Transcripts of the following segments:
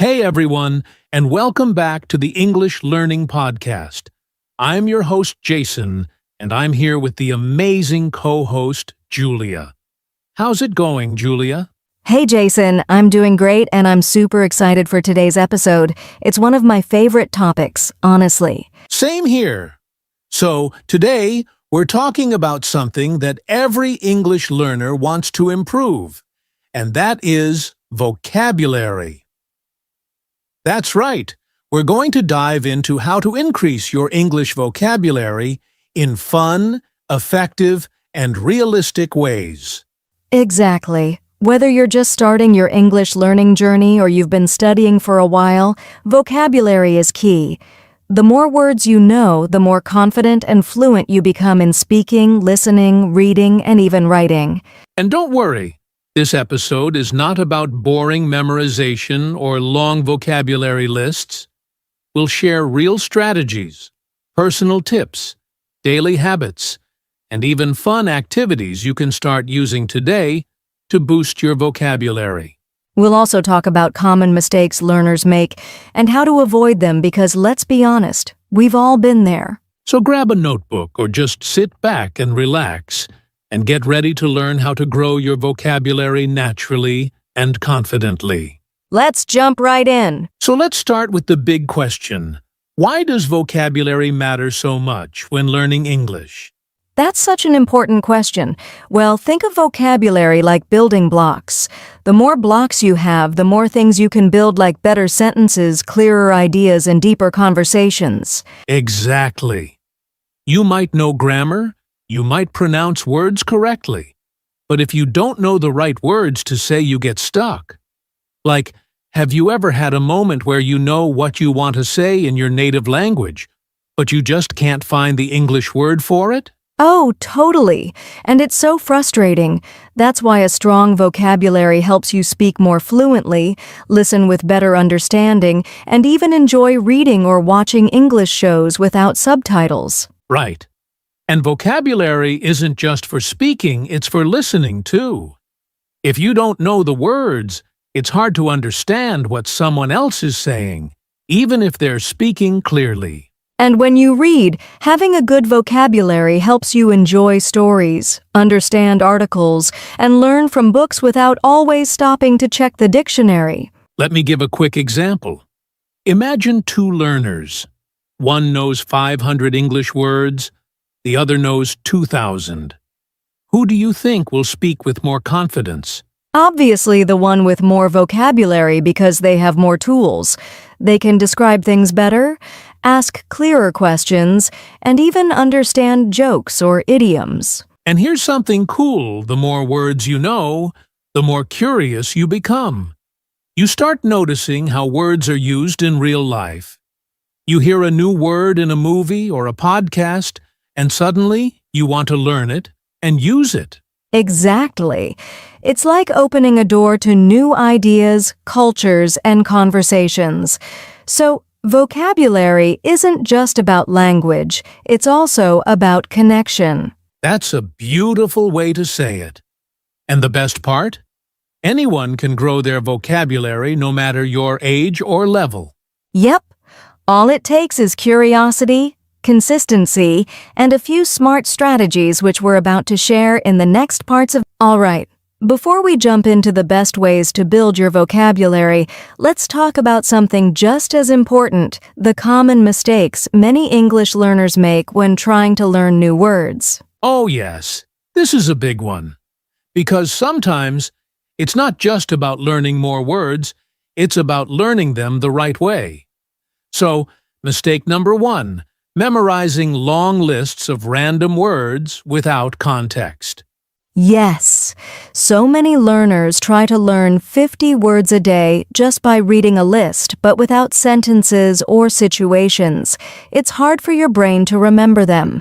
Hey everyone, and welcome back to the English Learning Podcast. I'm your host, Jason, and I'm here with the amazing co-host, Julia. How's it going, Julia? Hey Jason, I'm doing great and I'm super excited for today's episode. It's one of my favorite topics, honestly. Same here. So, today, we're talking about something that every English learner wants to improve, and that is vocabulary. That's right. We're going to dive into how to increase your English vocabulary in fun, effective, and realistic ways. Exactly. Whether you're just starting your English learning journey or you've been studying for a while, vocabulary is key. The more words you know, the more confident and fluent you become in speaking, listening, reading, and even writing. And don't worry, this episode is not about boring memorization or long vocabulary lists. We'll share real strategies, personal tips, daily habits, and even fun activities you can start using today to boost your vocabulary. We'll also talk about common mistakes learners make and how to avoid them because let's be honest, we've all been there. So grab a notebook or just sit back and relax and get ready to learn how to grow your vocabulary naturally and confidently. Let's jump right in. So let's start with the big question. Why does vocabulary matter so much when learning English? That's such an important question. Well, think of vocabulary like building blocks. The more blocks you have, the more things you can build like better sentences, clearer ideas, and deeper conversations. Exactly. You might know grammar, you might pronounce words correctly, but if you don't know the right words to say, you get stuck. Like, have you ever had a moment where you know what you want to say in your native language, but you just can't find the English word for it? Oh, totally. And it's so frustrating. That's why a strong vocabulary helps you speak more fluently, listen with better understanding, and even enjoy reading or watching English shows without subtitles. Right. And vocabulary isn't just for speaking, it's for listening too. If you don't know the words, it's hard to understand what someone else is saying, even if they're speaking clearly. And when you read, having a good vocabulary helps you enjoy stories, understand articles, and learn from books without always stopping to check the dictionary. Let me give a quick example. Imagine two learners. One knows 500 English words, the other knows 2,000. Who do you think will speak with more confidence? Obviously, the one with more vocabulary because they have more tools. They can describe things better, ask clearer questions, and even understand jokes or idioms. And here's something cool. The more words you know, the more curious you become. You start noticing how words are used in real life. You hear a new word in a movie or a podcast, and suddenly you want to learn it and use it. Exactly. It's like opening a door to new ideas, cultures, and conversations. So, vocabulary isn't just about language, it's also about connection. That's a beautiful way to say it. And the best part? Anyone can grow their vocabulary no matter your age or level. Yep. All it takes is curiosity, consistency, and a few smart strategies which we're about to share in the next parts of... All right. Before we jump into the best ways to build your vocabulary, let's talk about something just as important, the common mistakes many English learners make when trying to learn new words. Oh yes, this is a big one. Because sometimes it's not just about learning more words, it's about learning them the right way. So, mistake number 1, memorizing long lists of random words without context. Yes, so many learners try to learn 50 words a day just by reading a list, but without sentences or situations. It's hard for your brain to remember them.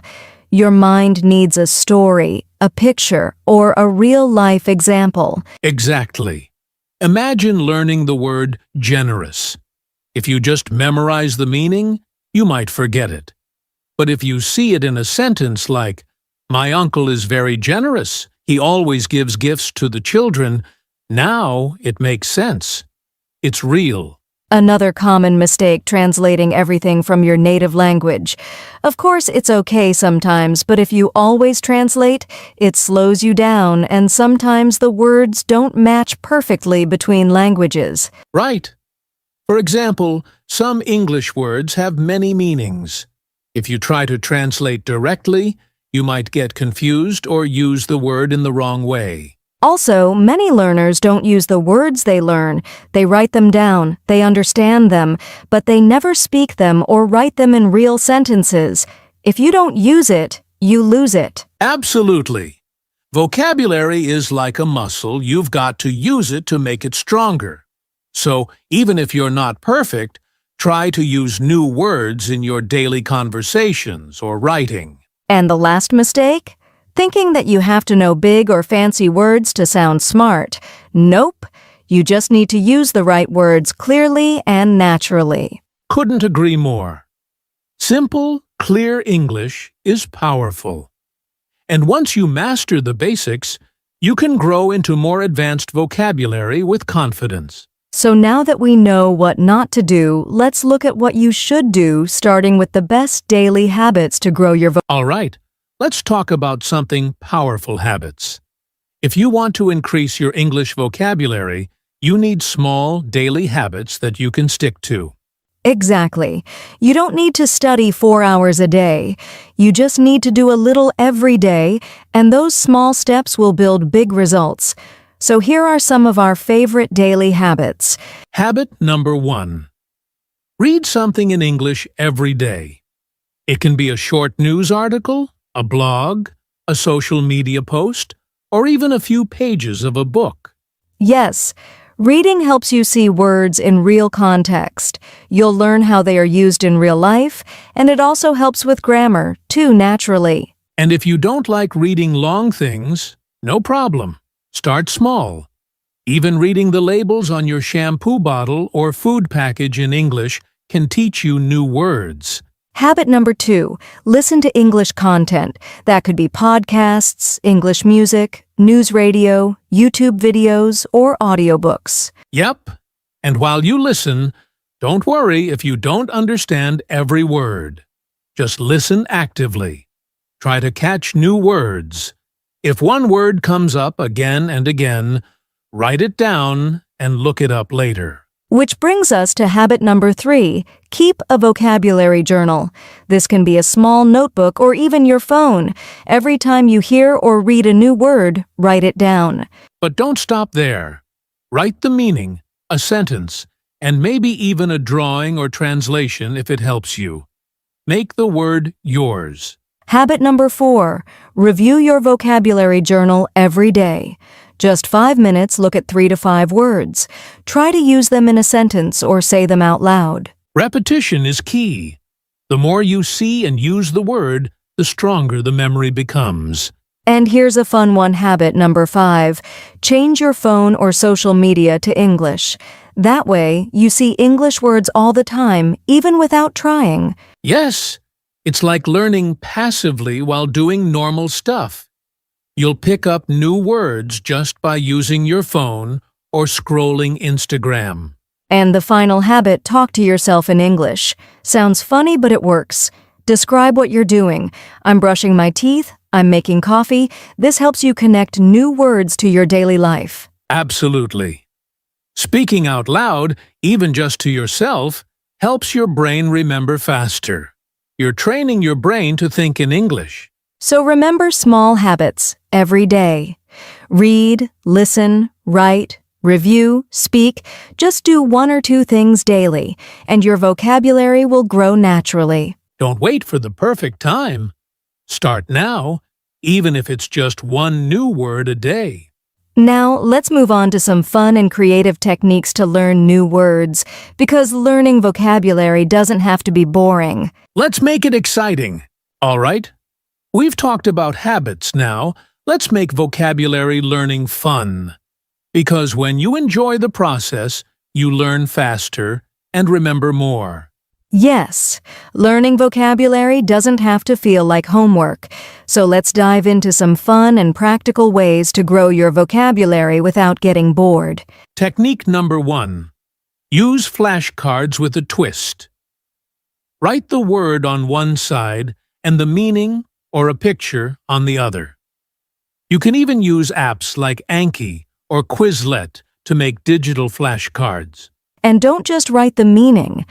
Your mind needs a story, a picture, or a real-life example. Exactly. Imagine learning the word generous. If you just memorize the meaning, you might forget it. But if you see it in a sentence like, "My uncle is very generous. He always gives gifts to the children," now it makes sense. It's real. Another common mistake translating everything from your native language. Of course, it's okay sometimes, but if you always translate, it slows you down, and sometimes the words don't match perfectly between languages. Right. For example, some English words have many meanings. If you try to translate directly, you might get confused or use the word in the wrong way. Also, many learners don't use the words they learn. They write them down, they understand them, but they never speak them or write them in real sentences. If you don't use it, you lose it. Absolutely. Vocabulary is like a muscle. You've got to use it to make it stronger. So, even if you're not perfect, try to use new words in your daily conversations or writing. And the last mistake? Thinking that you have to know big or fancy words to sound smart. Nope. You just need to use the right words clearly and naturally. Couldn't agree more. Simple, clear English is powerful. And once you master the basics, you can grow into more advanced vocabulary with confidence. So now that we know what not to do, let's look at what you should do, starting with the best daily habits to grow your vocabulary. All right. Let's talk about something powerful habits. If you want to increase your English vocabulary, you need small, daily habits that you can stick to. Exactly. You don't need to study 4 hours a day. You just need to do a little every day, and those small steps will build big results. So here are some of our favorite daily habits. Habit number 1. Read something in English every day. It can be a short news article, a blog, a social media post, or even a few pages of a book. Yes, reading helps you see words in real context. You'll learn how they are used in real life, and it also helps with grammar, too, naturally. And if you don't like reading long things, no problem. Start small. Even reading the labels on your shampoo bottle or food package in English can teach you new words. Habit number 2, listen to English content. That could be podcasts, English music, news radio, YouTube videos, or audiobooks. Yep. And while you listen, don't worry if you don't understand every word. Just listen actively. Try to catch new words. If one word comes up again and again, write it down and look it up later. Which brings us to habit number 3, keep a vocabulary journal. This can be a small notebook or even your phone. Every time you hear or read a new word, write it down. But don't stop there. Write the meaning, a sentence, and maybe even a drawing or translation if it helps you. Make the word yours. Habit number 4, review your vocabulary journal every day. Just 5 minutes, look at 3 to 5 words. Try to use them in a sentence or say them out loud. Repetition is key. The more you see and use the word, the stronger the memory becomes. And here's a fun one, habit number 5. Change your phone or social media to English. That way, you see English words all the time, even without trying. Yes, it's like learning passively while doing normal stuff. You'll pick up new words just by using your phone or scrolling Instagram. And the final habit, talk to yourself in English. Sounds funny, but it works. Describe what you're doing. I'm brushing my teeth. I'm making coffee. This helps you connect new words to your daily life. Absolutely. Speaking out loud, even just to yourself, helps your brain remember faster. You're training your brain to think in English. So remember small habits every day. Read, listen, write, review, speak. Just do 1 or 2 things daily, and your vocabulary will grow naturally. Don't wait for the perfect time. Start now, even if it's just 1 new word a day. Now, let's move on to some fun and creative techniques to learn new words, because learning vocabulary doesn't have to be boring. Let's make it exciting. All right? We've talked about habits now. Let's make vocabulary learning fun. Because when you enjoy the process, you learn faster and remember more. Yes, learning vocabulary doesn't have to feel like homework. So let's dive into some fun and practical ways to grow your vocabulary without getting bored. Technique number 1. Use flashcards with a twist. Write the word on one side and the meaning or a picture on the other. You can even use apps like Anki or Quizlet to make digital flashcards. And don't just write the meaning.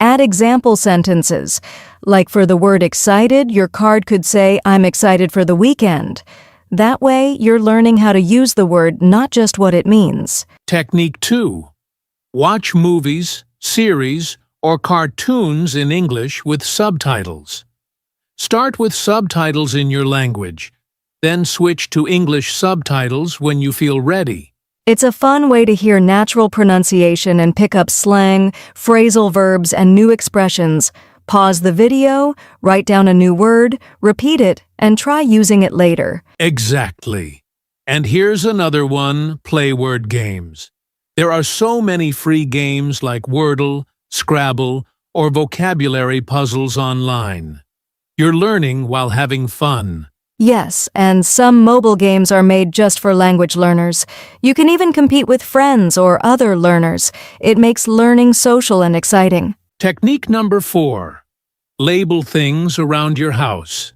Add example sentences. Like for the word excited, your card could say, I'm excited for the weekend. That way, you're learning how to use the word, not just what it means. Technique 2. Watch movies, series, or cartoons in English with subtitles. Start with subtitles in your language, then switch to English subtitles when you feel ready. It's a fun way to hear natural pronunciation and pick up slang, phrasal verbs, and new expressions. Pause the video, write down a new word, repeat it, and try using it later. Exactly. And here's another one, play word games. There are so many free games like Wordle, Scrabble, or vocabulary puzzles online. You're learning while having fun. Yes, and some mobile games are made just for language learners. You can even compete with friends or other learners. It makes learning social and exciting. Technique number 4. Label things around your house.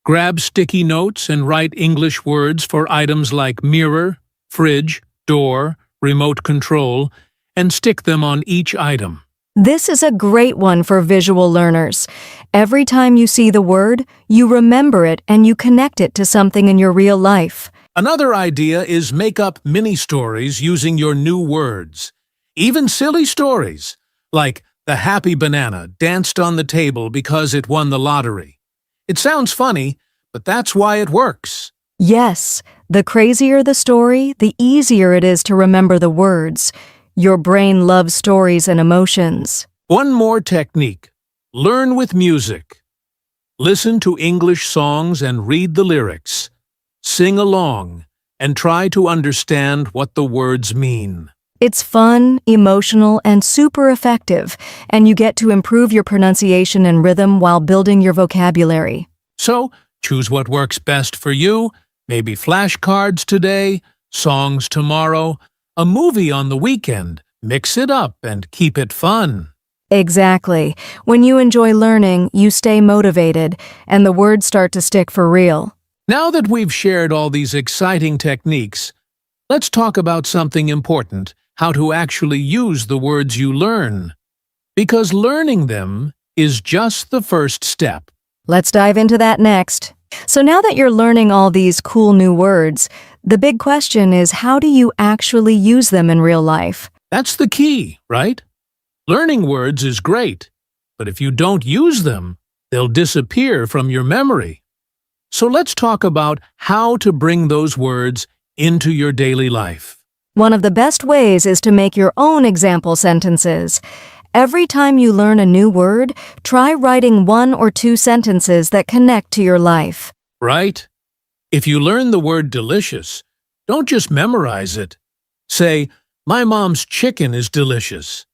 Grab sticky notes and write English words for items like mirror, fridge, door, remote control, and stick them on each item. This is a great one for visual learners. Every time you see the word, you remember it and you connect it to something in your real life. Another idea is make up mini-stories using your new words. Even silly stories, like the happy banana danced on the table because it won the lottery. It sounds funny, but that's why it works. Yes, the crazier the story, the easier it is to remember the words. Your brain loves stories and emotions. One more technique. Learn with music. Listen to English songs and read the lyrics. Sing along and try to understand what the words mean. It's fun, emotional, and super effective, and you get to improve your pronunciation and rhythm while building your vocabulary. So, choose what works best for you. Maybe flashcards today, songs tomorrow, a movie on the weekend. Mix it up and keep it fun. Exactly. When you enjoy learning, you stay motivated, and the words start to stick for real. Now that we've shared all these exciting techniques, let's talk about something important, how to actually use the words you learn. Because learning them is just the first step. Let's dive into that next. So now that you're learning all these cool new words, the big question is, how do you actually use them in real life? That's the key, right? Learning words is great, but if you don't use them, they'll disappear from your memory. So let's talk about how to bring those words into your daily life. One of the best ways is to make your own example sentences. Every time you learn a new word, try writing 1 or 2 sentences that connect to your life. Right? If you learn the word delicious, don't just memorize it. Say, my mom's chicken is delicious.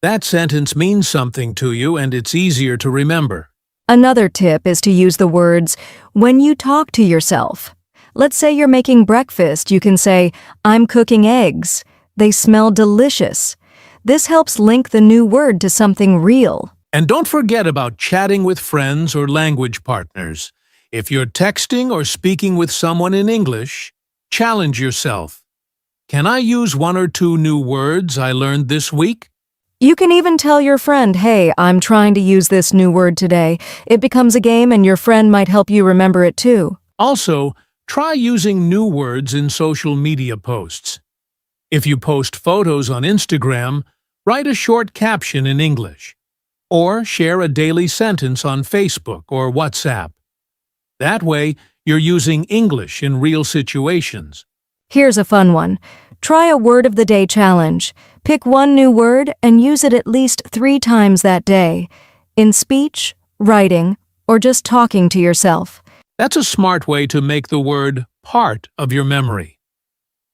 That sentence means something to you and it's easier to remember. Another tip is to use the words when you talk to yourself. Let's say you're making breakfast, you can say, I'm cooking eggs. They smell delicious. This helps link the new word to something real. And don't forget about chatting with friends or language partners. If you're texting or speaking with someone in English, challenge yourself. Can I use 1 or 2 new words I learned this week? You can even tell your friend, hey, I'm trying to use this new word today. It becomes a game and your friend might help you remember it too. Also, try using new words in social media posts. If you post photos on Instagram, write a short caption in English. Or share a daily sentence on Facebook or WhatsApp. That way, you're using English in real situations. Here's a fun one. Try a word of the day challenge. Pick 1 new word and use it at least 3 times that day, in speech, writing, or just talking to yourself. That's a smart way to make the word part of your memory.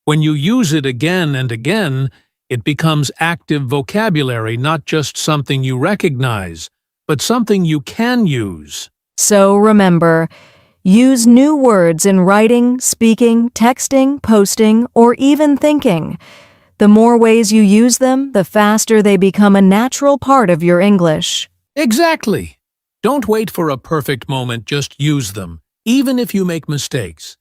When you use it again and again, it becomes active vocabulary, not just something you recognize, but something you can use. So remember, use new words in writing, speaking, texting, posting, or even thinking. The more ways you use them, the faster they become a natural part of your English. Exactly. Don't wait for a perfect moment, just use them, even if you make mistakes.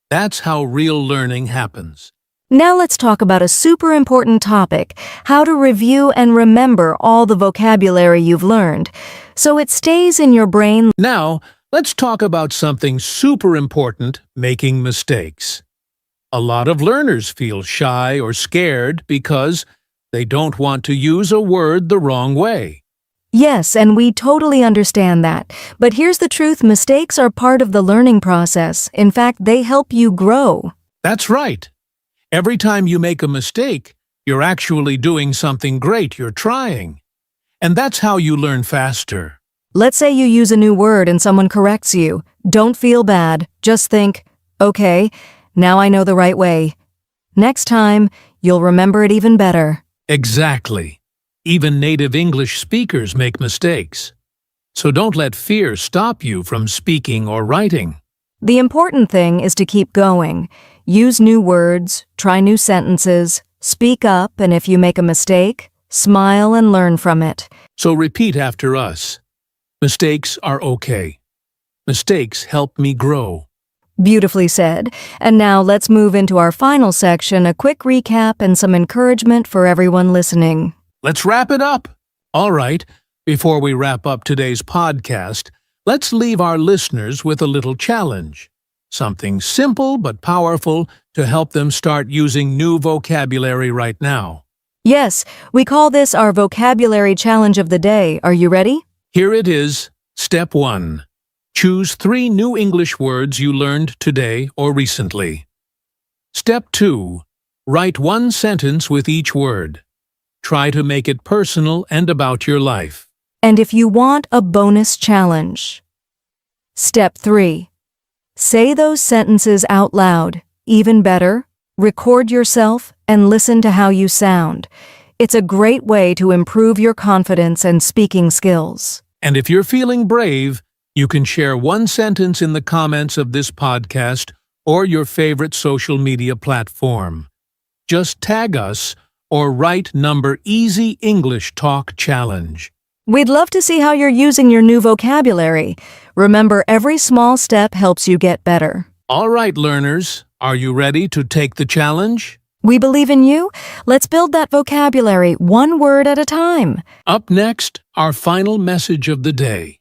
That's how real learning happens. Now let's talk about a super important topic, how to review and remember all the vocabulary you've learned, so it stays in your brain. Now, let's talk about something super important, making mistakes. A lot of learners feel shy or scared because they don't want to use a word the wrong way. Yes, and we totally understand that. But here's the truth, mistakes are part of the learning process. In fact, they help you grow. That's right. Every time you make a mistake, you're actually doing something great, you're trying. And that's how you learn faster. Let's say you use a new word and someone corrects you. Don't feel bad. Just think, okay, now I know the right way. Next time, you'll remember it even better. Exactly. Even native English speakers make mistakes. So don't let fear stop you from speaking or writing. The important thing is to keep going. Use new words, try new sentences, speak up, and if you make a mistake, smile and learn from it. So repeat after us. Mistakes are okay. Mistakes help me grow. Beautifully said. And now let's move into our final section, a quick recap and some encouragement for everyone listening. Let's wrap it up. All right, before we wrap up today's podcast, let's leave our listeners with a little challenge. Something simple but powerful to help them start using new vocabulary right now. Yes, we call this our vocabulary challenge of the day. Are you ready? Here it is. Step 1. Choose 3 new English words you learned today or recently. Step 2. Write 1 sentence with each word. Try to make it personal and about your life. And if you want a bonus challenge. Step 3. Say those sentences out loud. Even better, record yourself and listen to how you sound. It's a great way to improve your confidence and speaking skills. And if you're feeling brave, you can share 1 sentence in the comments of this podcast or your favorite social media platform. Just tag us or write number Easy English Talk Challenge. We'd love to see how you're using your new vocabulary. Remember, every small step helps you get better. All right, learners, are you ready to take the challenge? We believe in you. Let's build that vocabulary 1 word at a time. Up next, our final message of the day.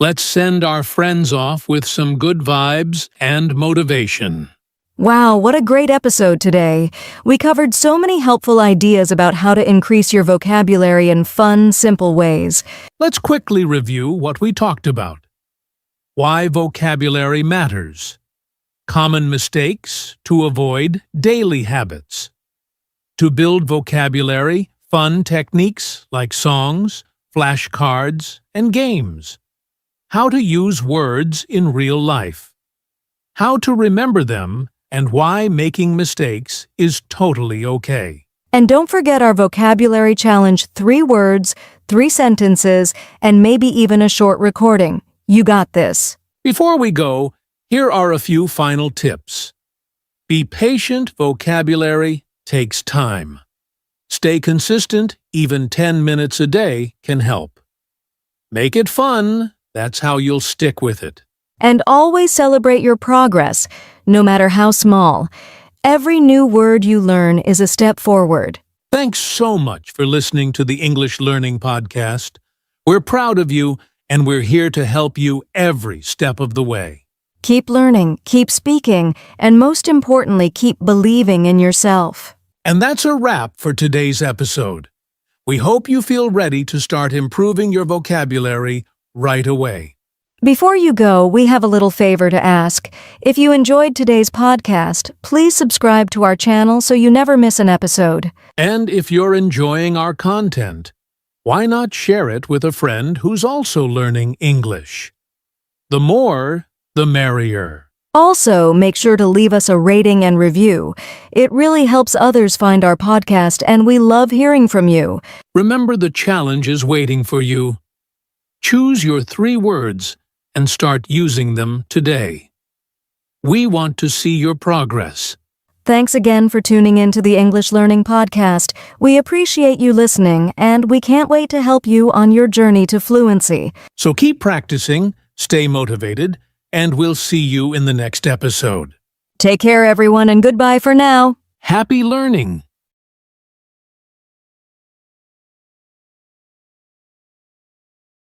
Let's send our friends off with some good vibes and motivation. Wow, what a great episode today. We covered so many helpful ideas about how to increase your vocabulary in fun, simple ways. Let's quickly review what we talked about. Why vocabulary matters. Common mistakes to avoid daily habits. To build vocabulary, fun techniques like songs, flashcards, and games. How to use words in real life. How to remember them and why making mistakes is totally okay. And don't forget our vocabulary challenge, 3 words, 3 sentences, and maybe even a short recording. You got this. Before we go, here are a few final tips. Be patient, vocabulary takes time. Stay consistent, even 10 minutes a day can help. Make it fun, that's how you'll stick with it. And always celebrate your progress, no matter how small. Every new word you learn is a step forward. Thanks so much for listening to the English Learning Podcast. We're proud of you, and we're here to help you every step of the way. Keep learning, keep speaking, and most importantly, keep believing in yourself. And that's a wrap for today's episode. We hope you feel ready to start improving your vocabulary right away. Before you go, we have a little favor to ask. If you enjoyed today's podcast, please subscribe to our channel so you never miss an episode. And if you're enjoying our content, why not share it with a friend who's also learning English? The more, the merrier. Also, make sure to leave us a rating and review. It really helps others find our podcast, and we love hearing from you. Remember, the challenge is waiting for you. Choose your 3 words and start using them today. We want to see your progress. Thanks again for tuning in to the English Learning Podcast. We appreciate you listening, and we can't wait to help you on your journey to fluency. So keep practicing, stay motivated, and we'll see you in the next episode. Take care, everyone, and goodbye for now. Happy learning!